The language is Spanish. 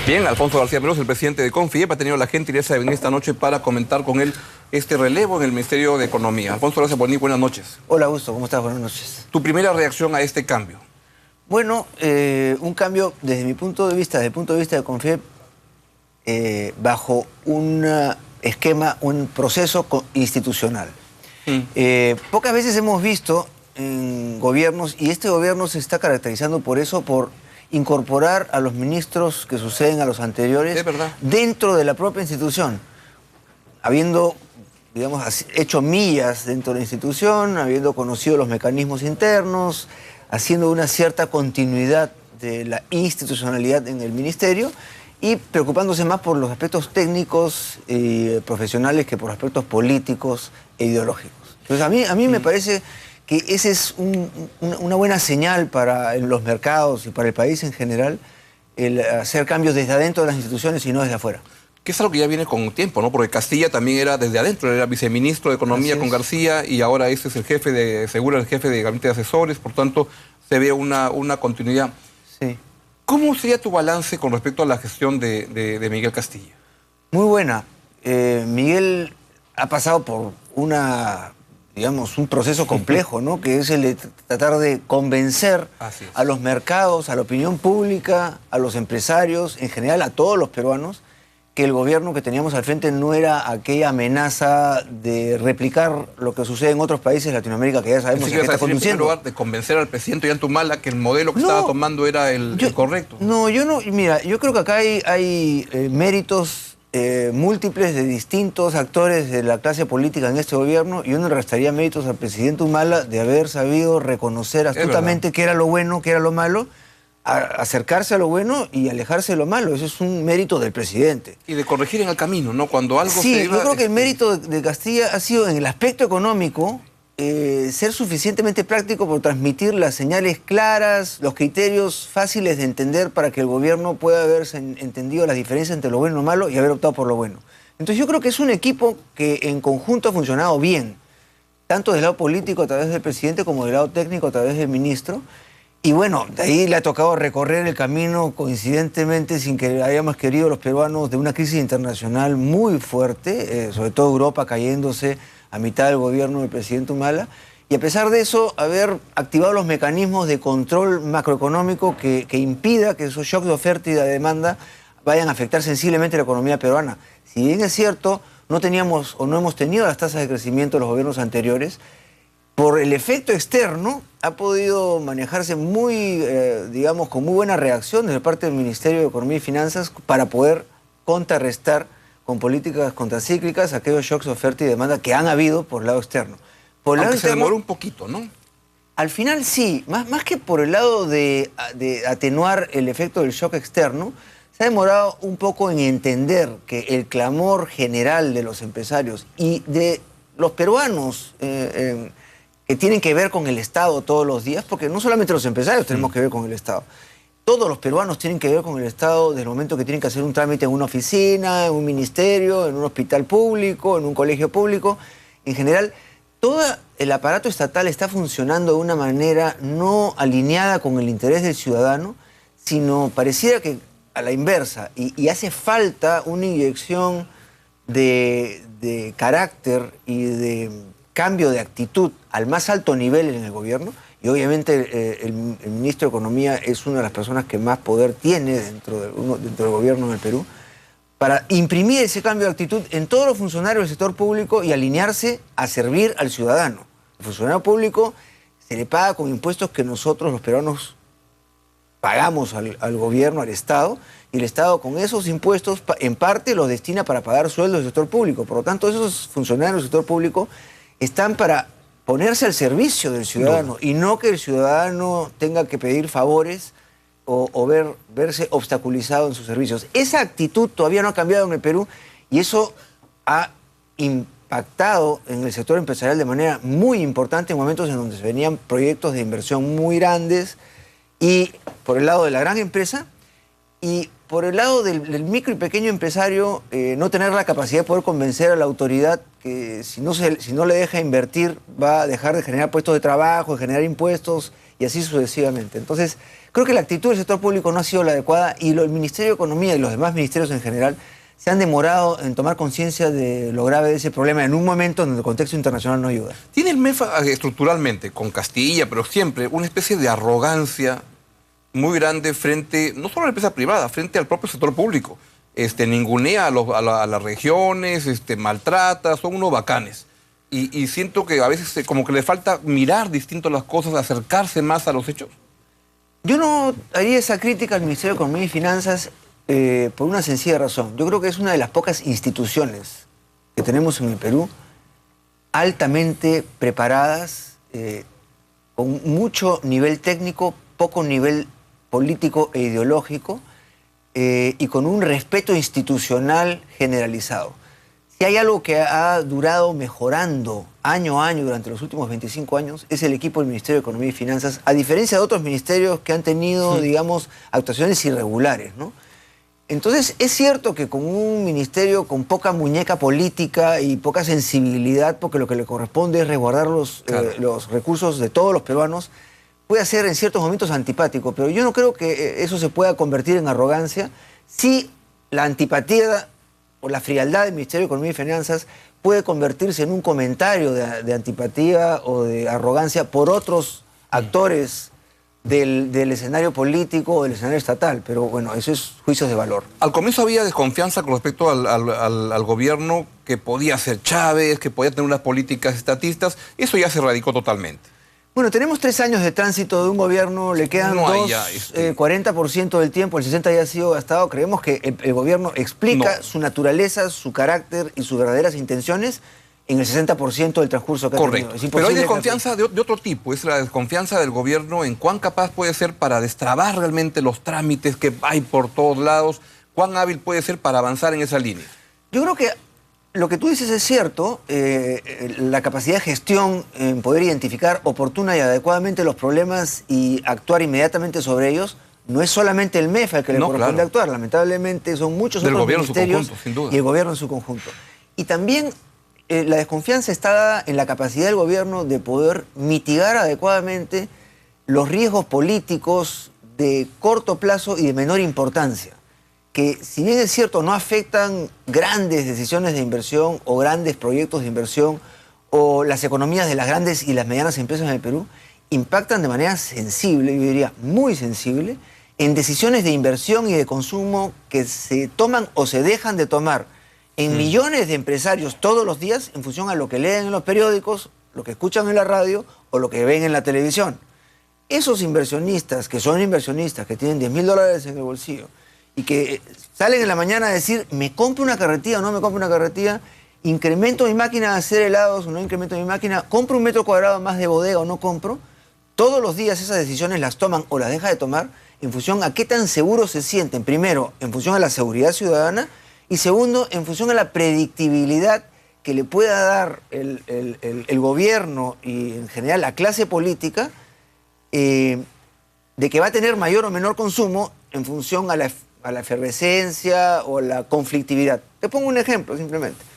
Bien, Alfonso García Meroz, el presidente de CONFIEP, ha tenido la gentileza de venir esta noche para comentar con él este relevo en el Ministerio de Economía. Alfonso, gracias por venir. Buenas noches. Hola, Augusto. ¿Cómo estás? Buenas noches. Tu primera reacción a este cambio. Bueno, un cambio desde mi punto de vista, desde el punto de vista de CONFIEP, bajo un esquema, un proceso institucional. Pocas veces hemos visto en gobiernos, y este gobierno se está caracterizando por eso, por incorporar a los ministros que suceden a los anteriores dentro de la propia institución, habiendo, digamos, hecho millas dentro de la institución, habiendo conocido los mecanismos internos, haciendo una cierta continuidad de la institucionalidad en el ministerio y preocupándose más por los aspectos técnicos y profesionales que por aspectos políticos e ideológicos. Entonces a mí me parece que esa es una buena señal para los mercados y para el país en general, el hacer cambios desde adentro de las instituciones y no desde afuera. Que es algo que ya viene con tiempo, ¿no? Porque Castilla también era desde adentro, era viceministro de Economía con García y ahora ese es el jefe de, seguro el jefe de gabinete de asesores, por tanto se ve una continuidad. Sí. ¿Cómo sería tu balance con respecto a la gestión de Miguel Castilla? Muy buena. Miguel ha pasado por digamos, un proceso complejo, ¿no? Que es el de tratar de convencer a los mercados, a la opinión pública, a los empresarios, en general a todos los peruanos, que el gobierno que teníamos al frente no era aquella amenaza de replicar lo que sucede en otros países de Latinoamérica, que ya sabemos que está conduciendo. En lugar de convencer al presidente Ollanta que el modelo que estaba tomando era el correcto. No, mira, yo creo que acá hay méritos múltiples de distintos actores de la clase política en este gobierno, y uno le restaría méritos al presidente Humala de haber sabido reconocer astutamente qué era lo bueno, qué era lo malo, acercarse a lo bueno y alejarse de lo malo. Eso es un mérito del presidente. Y de corregir en el camino, ¿no? Cuando algo se iba, yo creo que el mérito de Castilla ha sido en el aspecto económico, ser suficientemente práctico por transmitir las señales claras, los criterios fáciles de entender para que el gobierno pueda haber entendido las diferencias entre lo bueno y lo malo y haber optado por lo bueno. Entonces yo creo que es un equipo que en conjunto ha funcionado bien, tanto del lado político a través del presidente como del lado técnico a través del ministro. Y bueno, de ahí le ha tocado recorrer el camino coincidentemente, sin que hayamos querido los peruanos, de una crisis internacional muy fuerte, sobre todo Europa cayéndose a mitad del gobierno del presidente Humala, y a pesar de eso haber activado los mecanismos de control macroeconómico que impida que esos shocks de oferta y de demanda vayan a afectar sensiblemente la economía peruana. Si bien es cierto, no teníamos o no hemos tenido las tasas de crecimiento de los gobiernos anteriores, por el efecto externo ha podido manejarse digamos, con muy buena reacción desde parte del Ministerio de Economía y Finanzas para poder contrarrestar con políticas contracíclicas aquellos shocks de oferta y demanda que han habido por el lado externo. Por el lado se demoró un poquito, ¿no? Al final sí, más que por el lado de atenuar el efecto del shock externo, se ha demorado un poco en entender que el clamor general de los empresarios y de los peruanos que tienen que ver con el Estado todos los días, porque no solamente los empresarios tenemos que ver con el Estado. Todos los peruanos tienen que ver con el Estado desde el momento que tienen que hacer un trámite en una oficina, en un ministerio, en un hospital público, en un colegio público. En general, todo el aparato estatal está funcionando de una manera no alineada con el interés del ciudadano, sino pareciera que a la inversa. Y hace falta una inyección de carácter y de cambio de actitud al más alto nivel en el gobierno. Y obviamente el ministro de Economía es una de las personas que más poder tiene dentro del gobierno del Perú, para imprimir ese cambio de actitud en todos los funcionarios del sector público y alinearse a servir al ciudadano. El funcionario público se le paga con impuestos que nosotros los peruanos pagamos al gobierno, al Estado, y el Estado con esos impuestos en parte los destina para pagar sueldos del sector público. Por lo tanto, esos funcionarios del sector público están para ponerse al servicio del ciudadano y no que el ciudadano tenga que pedir favores o verse obstaculizado en sus servicios. Esa actitud todavía no ha cambiado en el Perú y eso ha impactado en el sector empresarial de manera muy importante en momentos en donde se venían proyectos de inversión muy grandes y por el lado de la gran empresa Y por el lado del micro y pequeño empresario, no tener la capacidad de poder convencer a la autoridad que si no le deja invertir va a dejar de generar puestos de trabajo, de generar impuestos y así sucesivamente. Entonces, creo que la actitud del sector público no ha sido la adecuada y el Ministerio de Economía y los demás ministerios en general se han demorado en tomar conciencia de lo grave de ese problema en un momento en donde el contexto internacional no ayuda. Tiene el MEF estructuralmente, con Castilla, pero siempre, una especie de arrogancia muy grande frente, no solo a la empresa privada, frente al propio sector público. Ningunea a las regiones, maltrata, son unos bacanes. Y siento que a veces como que le falta mirar distinto las cosas, acercarse más a los hechos. Yo no haría esa crítica al Ministerio de Economía y Finanzas por una sencilla razón. Yo creo que es una de las pocas instituciones que tenemos en el Perú altamente preparadas, con mucho nivel técnico, poco nivel político e ideológico, y con un respeto institucional generalizado. Si hay algo que ha durado mejorando año a año durante los últimos 25 años, es el equipo del Ministerio de Economía y Finanzas, a diferencia de otros ministerios que han tenido, digamos, actuaciones irregulares, ¿no? Entonces, es cierto que con un ministerio con poca muñeca política y poca sensibilidad, porque lo que le corresponde es resguardar los recursos de todos los peruanos, puede ser en ciertos momentos antipático, pero yo no creo que eso se pueda convertir en arrogancia si la antipatía o la frialdad del Ministerio de Economía y Finanzas puede convertirse en un comentario de antipatía o de arrogancia por otros actores del escenario político o del escenario estatal. Pero bueno, eso es juicios de valor. Al comienzo había desconfianza con respecto al gobierno, que podía ser Chávez, que podía tener unas políticas estatistas. Eso ya se erradicó totalmente. Bueno, tenemos 3 años de tránsito de un gobierno, le quedan 40% del tiempo, el 60% ya ha sido gastado. Creemos que el gobierno explica su naturaleza, su carácter y sus verdaderas intenciones en el 60% del transcurso que ha tenido. Correcto. Pero hay desconfianza de otro tipo, es la desconfianza del gobierno en cuán capaz puede ser para destrabar realmente los trámites que hay por todos lados, cuán hábil puede ser para avanzar en esa línea. Yo creo que lo que tú dices es cierto, la capacidad de gestión en poder identificar oportuna y adecuadamente los problemas y actuar inmediatamente sobre ellos, no es solamente el MEF al que le corresponde actuar, lamentablemente son muchos otros ministerios y el gobierno en su conjunto. Y también la desconfianza está dada en la capacidad del gobierno de poder mitigar adecuadamente los riesgos políticos de corto plazo y de menor importancia, que si bien es cierto no afectan grandes decisiones de inversión o grandes proyectos de inversión o las economías de las grandes y las medianas empresas en el Perú, impactan de manera sensible, yo diría muy sensible, en decisiones de inversión y de consumo que se toman o se dejan de tomar en millones de empresarios todos los días en función a lo que leen en los periódicos, lo que escuchan en la radio o lo que ven en la televisión. Esos inversionistas, que son inversionistas, que tienen $10.000 en el bolsillo, y que salen en la mañana a decir, ¿me compro una carretilla o no me compro una carretilla? ¿Incremento mi máquina de hacer helados o no incremento mi máquina? ¿Compro 1 metro cuadrado más de bodega o no compro? Todos los días esas decisiones las toman o las deja de tomar en función a qué tan seguros se sienten. Primero, en función a la seguridad ciudadana y segundo, en función a la predictibilidad que le pueda dar el gobierno y en general la clase política de que va a tener mayor o menor consumo en función a la efervescencia o la conflictividad. Te pongo un ejemplo simplemente.